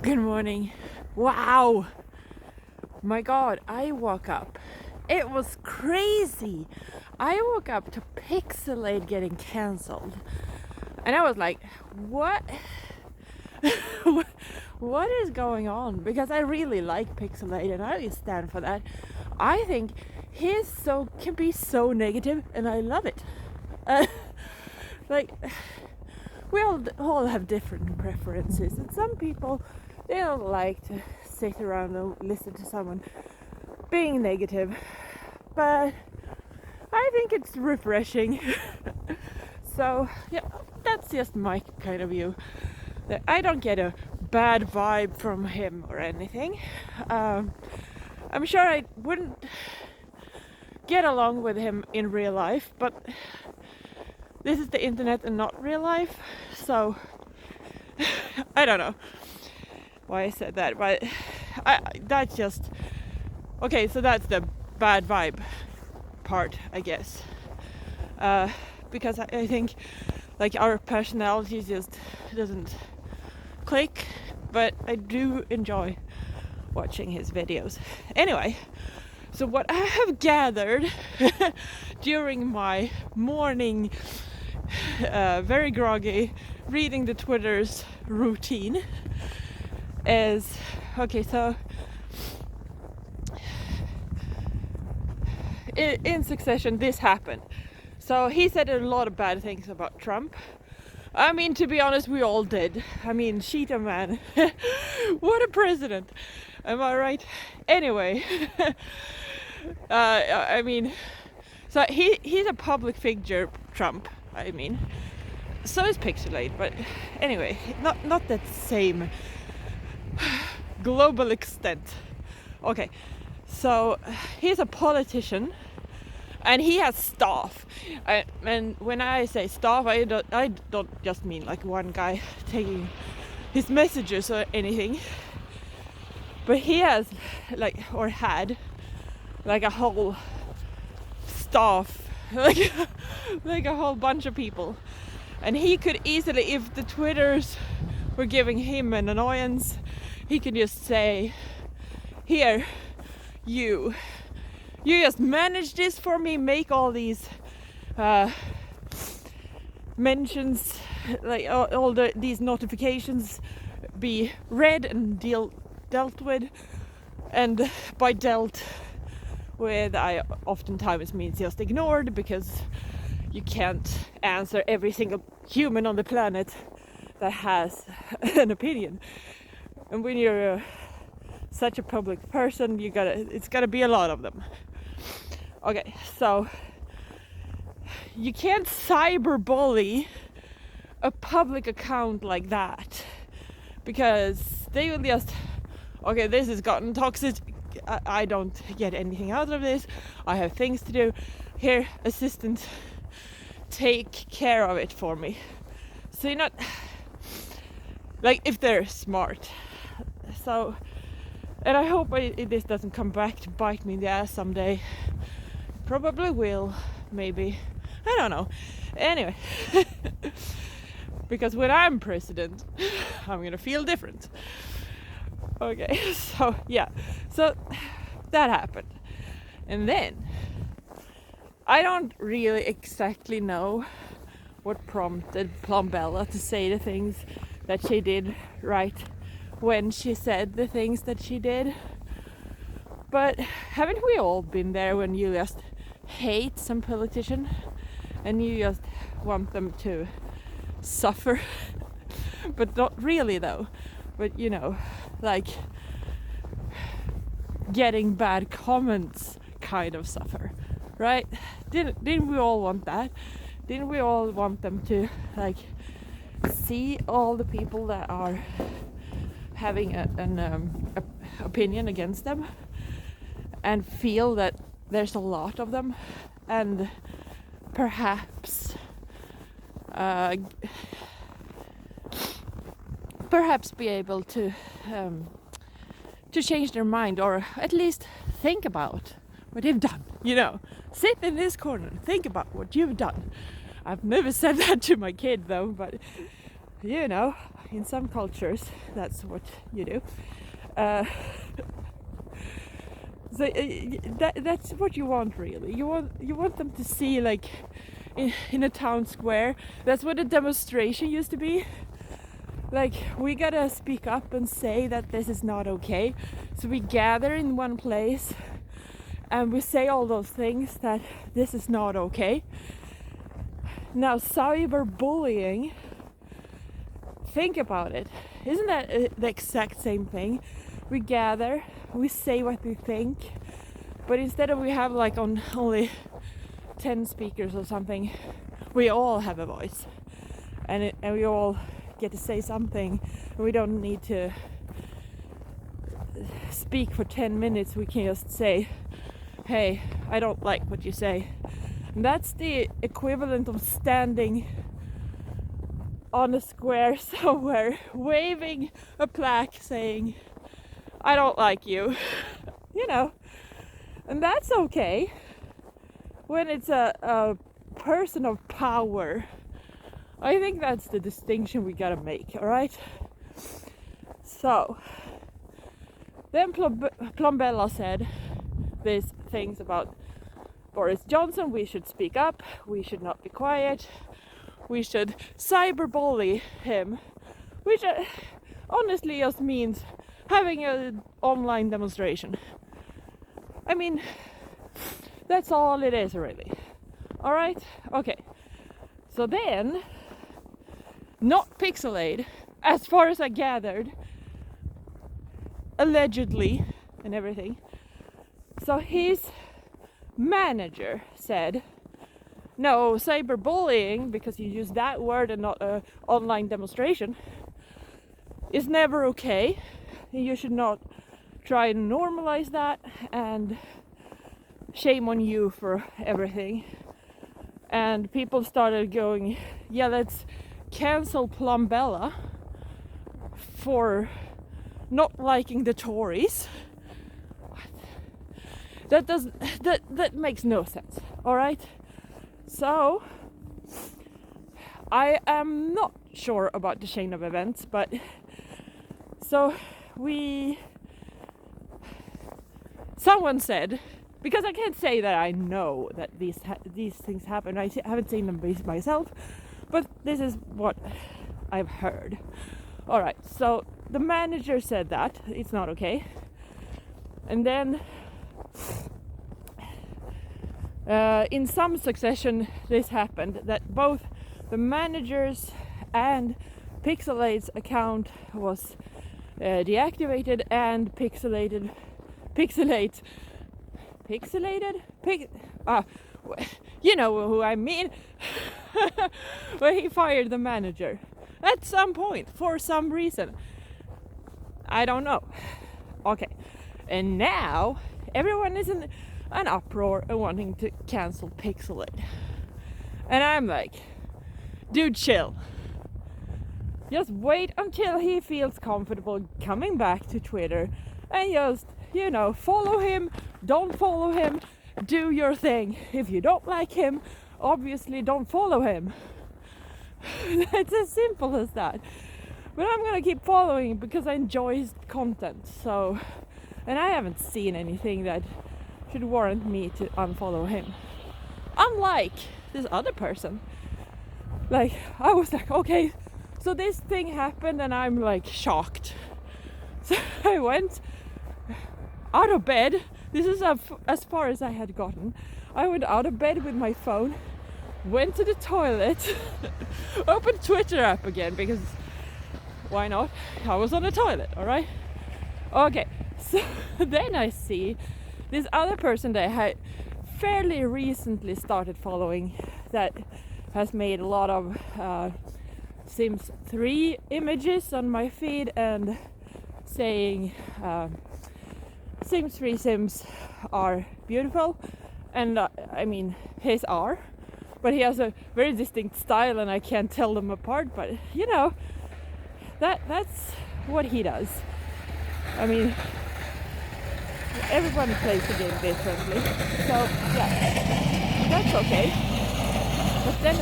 Good morning. Wow. My God, I woke up. It was crazy. I woke up to Pixelade getting cancelled. And I was like, what? What is going on? Because I really like Pixelade and I stand for that. I think can be so negative and I love it. Like, we all have different preferences, and some people, they don't like to sit around and listen to someone being negative, but I think it's refreshing. So yeah, that's just my kind of view. That I don't get a bad vibe from him or anything. I'm sure I wouldn't get along with him in real life, but this is the internet and not real life, so I don't know why I said that, but that's just okay. So that's the bad vibe part, I guess, because I think like our personality just doesn't click, but I do enjoy watching his videos. Anyway, so what I have gathered during my morning very groggy reading the Twitter's routine is okay. So in succession this happened. So he said a lot of bad things about Trump. I mean, to be honest, we all did. I mean, Cheetah Man. What a president. Am I right? Anyway. I mean, so he's a public figure, Trump. I mean, so is Pixelade, but anyway, not that same global extent. Okay, so he's a politician, and he has staff. And when I say staff, I don't just mean like one guy taking his messages or anything, but he has had a whole staff, like a whole bunch of people. And he could easily, if the Twitters were giving him an annoyance, he could just say, here, you just manage this for me, make all these mentions, like all these notifications be read and dealt with. And by dealt with, I oftentimes means just ignored, because you can't answer every single human on the planet that has an opinion. And when you're such a public person, it's gotta be a lot of them. Okay, so you can't cyberbully a public account like that, because they will just, okay, this has gotten toxic, I don't get anything out of this, I have things to do, here, assistant, take care of it for me. So you're not, like, if they're smart. So, and I hope this doesn't come back to bite me in the ass someday. Probably will, maybe, I don't know. Anyway, because when I'm president, I'm gonna feel different. Okay, so yeah, so that happened. And then I don't really exactly know what prompted Plumbella to say the things that she did right when she said the things that she did. But haven't we all been there when you just hate some politician and you just want them to suffer? But not really though. But you know, like getting bad comments kind of suffer, right? Didn't we all want that? Didn't we all want them to like see all the people that are having an opinion against them and feel that there's a lot of them, and perhaps be able to change their mind, or at least think about what they've done, you know, sit in this corner and think about what you've done. I've never said that to my kid though, but you know, in some cultures, that's what you do. So that's what you want, really. You want them to see, like, in a town square. That's what a demonstration used to be. Like, we gotta speak up and say that this is not okay. So we gather in one place and we say all those things that this is not okay. Now, cyberbullying, think about it. Isn't that the exact same thing? We gather, we say what we think, but instead of we have like only 10 speakers or something, we all have a voice, and we all get to say something. We don't need to speak for 10 minutes. We can just say, hey, I don't like what you say. And that's the equivalent of standing on a square somewhere, waving a plaque saying, I don't like you. You know, and that's okay when it's a person of power. I think that's the distinction we gotta make, alright? So, then Plumbella said these things about Boris Johnson. We should speak up, we should not be quiet, we should cyberbully him, which honestly just means having an online demonstration. I mean, that's all it is, really. Alright? Okay. So then, not Pixelade, as far as I gathered, allegedly, and everything. So his manager said, no, cyberbullying, because you use that word and not an online demonstration, is never okay. You should not try and normalize that, and shame on you for everything. And people started going, yeah, let's cancel Plumbella for not liking the Tories. That makes no sense, alright? So I am not sure about the chain of events, but so someone said, because I can't say that I know that these things happen. I haven't seen them myself, but this is what I've heard. All right, so the manager said that it's not okay, and then in some succession this happened, that both the manager's and Pixelade's account was deactivated, and Pixelated, you know who I mean. Well, he fired the manager at some point for some reason. I don't know. Okay, and now everyone is in an uproar and wanting to cancel Pixelade, and I'm like, dude, chill. Just wait until he feels comfortable coming back to Twitter, and just, you know, follow him, don't follow him, do your thing. If you don't like him, obviously don't follow him. It's as simple as that. But I'm gonna keep following because I enjoy his content. So, and I haven't seen anything that should warrant me to unfollow him. Unlike this other person. Like, I was like, okay, so this thing happened and I'm like shocked. So I went out of bed. This is as far as I had gotten. I went out of bed with my phone, went to the toilet, opened Twitter app again because why not? I was on the toilet, alright? Okay, so then I see this other person that I had fairly recently started following that has made a lot of Sims 3 images on my feed and saying Sims 3 Sims are beautiful, and I mean his are, but he has a very distinct style and I can't tell them apart, but you know, that's what he does. I mean, everyone plays the game differently, so yeah, that's okay. But then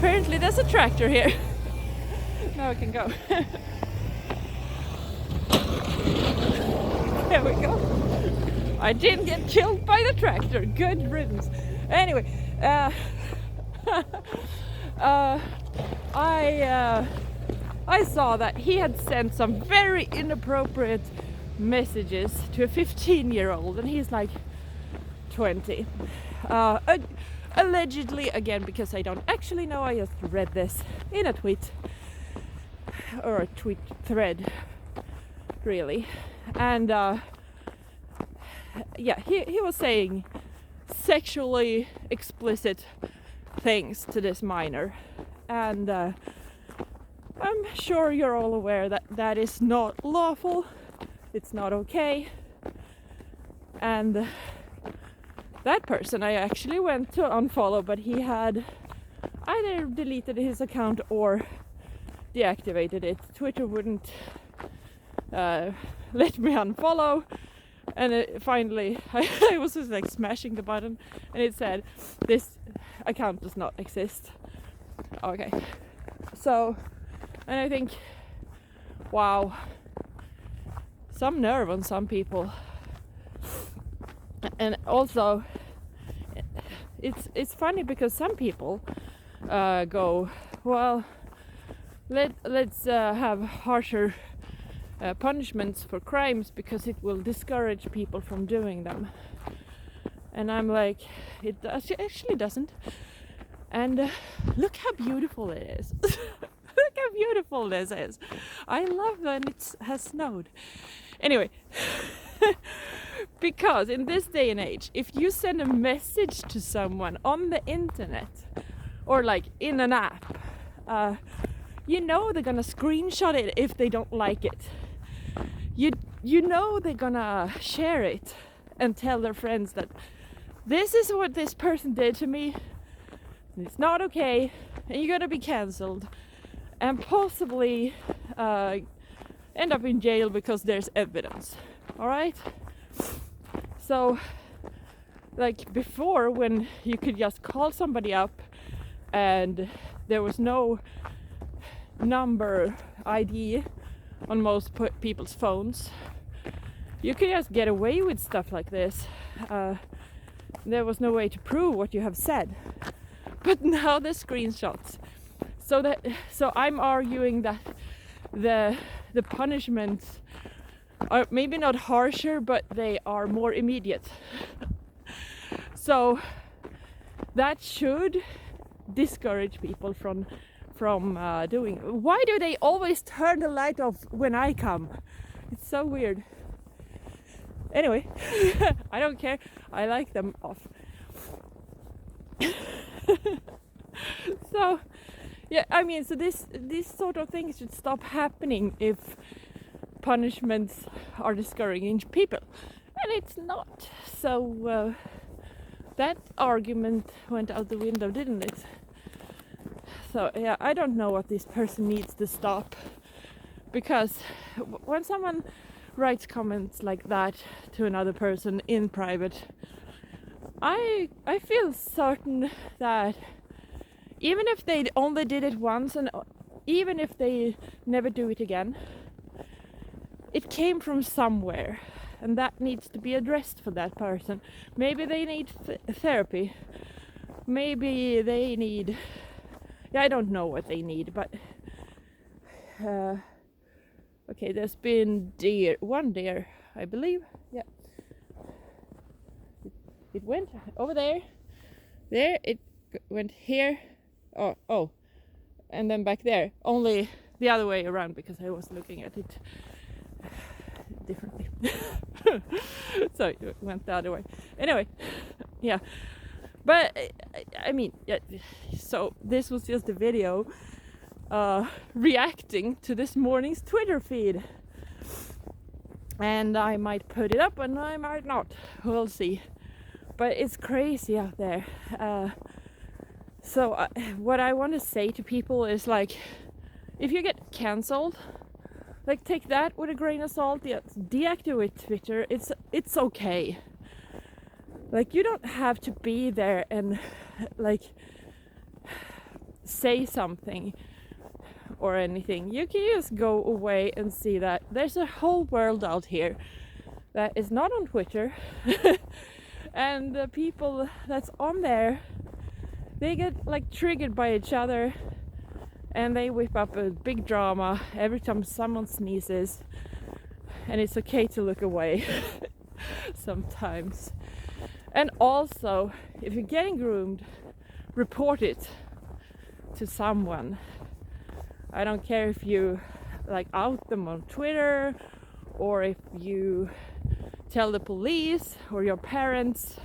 apparently there's a tractor here. Now I can go. There we go. I didn't get killed by the tractor. Good riddance. Anyway, I saw that he had sent some very inappropriate messages to a 15-year-old, and he's like 20. Allegedly, again, because I don't actually know, I just read this in a tweet or a tweet thread, really. And yeah, he was saying sexually explicit things to this minor, and I'm sure you're all aware that that is not lawful. It's not okay. And that person I actually went to unfollow, but he had either deleted his account or deactivated it. Twitter wouldn't let me unfollow, and finally I was just like smashing the button, and it said this account does not exist. Okay, so, and I think, wow, some nerve on some people. And also, it's funny because some people go, well, let's have harsher punishments for crimes because it will discourage people from doing them. And I'm like, it actually doesn't. And look how beautiful it is. Look how beautiful this is. I love when it has snowed. Anyway. Because in this day and age, if you send a message to someone on the internet or like in an app, you know they're gonna screenshot it if they don't like it. You know they're gonna share it and tell their friends that this is what this person did to me, it's not okay, and you're gonna be cancelled and possibly end up in jail because there's evidence. Alright? So, like before, when you could just call somebody up and there was no number ID on most people's phones, you could just get away with stuff like this. There was no way to prove what you have said. But now the screenshots. So I'm arguing that the punishments are maybe not harsher, but they are more immediate. So that should discourage people from doing. Why do they always turn the light off when I come? It's so weird. Anyway, I don't care. I like them off. So yeah, I mean, so this sort of things should stop happening if punishments are discouraging people, and it's not. So that argument went out the window, didn't it? So yeah, I don't know what this person needs to stop, because when someone writes comments like that to another person in private, I feel certain that even if they only did it once, and even if they never do it again, it came from somewhere, and that needs to be addressed for that person. Maybe they need therapy. Maybe they need... Yeah, I don't know what they need, but... okay, there's been one deer, I believe. Yeah. It went over there. There, it went here. Oh. And then back there. Only the other way around, because I was looking at it differently. So it went the other way. Anyway, yeah. But I mean, yeah, so this was just a video reacting to this morning's Twitter feed. And I might put it up and I might not. We'll see. But it's crazy out there. So what I want to say to people is, like, if you get cancelled, like, take that with a grain of salt. Deactivate Twitter. It's okay. Like, you don't have to be there and, like, say something or anything. You can just go away and see that there's a whole world out here that is not on Twitter. And the people that's on there, they get like triggered by each other, and they whip up a big drama every time someone sneezes, and it's okay to look away sometimes. And also, if you're getting groomed, report it to someone. I don't care if you like out them on Twitter, or if you tell the police or your parents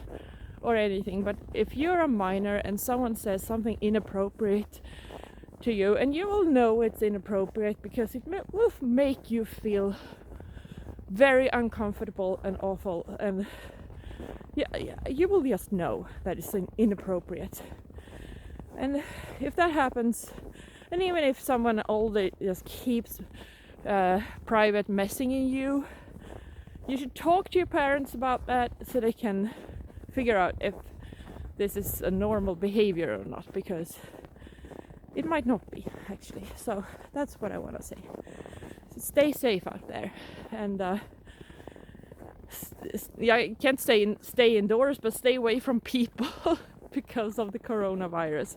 or anything, but if you're a minor and someone says something inappropriate to you, and you will know it's inappropriate because it will make you feel very uncomfortable and awful, and you will just know that it's inappropriate. And if that happens, and even if someone older just keeps private messaging you, you should talk to your parents about that so they can figure out if this is a normal behavior or not, because it might not be, actually. So that's what I want to say. So stay safe out there, and I can't stay indoors, but stay away from people because of the coronavirus.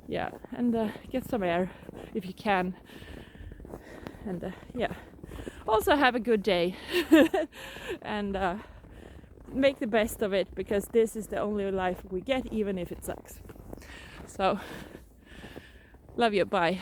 Yeah, and get some air if you can, and yeah. Also have a good day and make the best of it, because this is the only life we get, even if it sucks. So, love you, bye.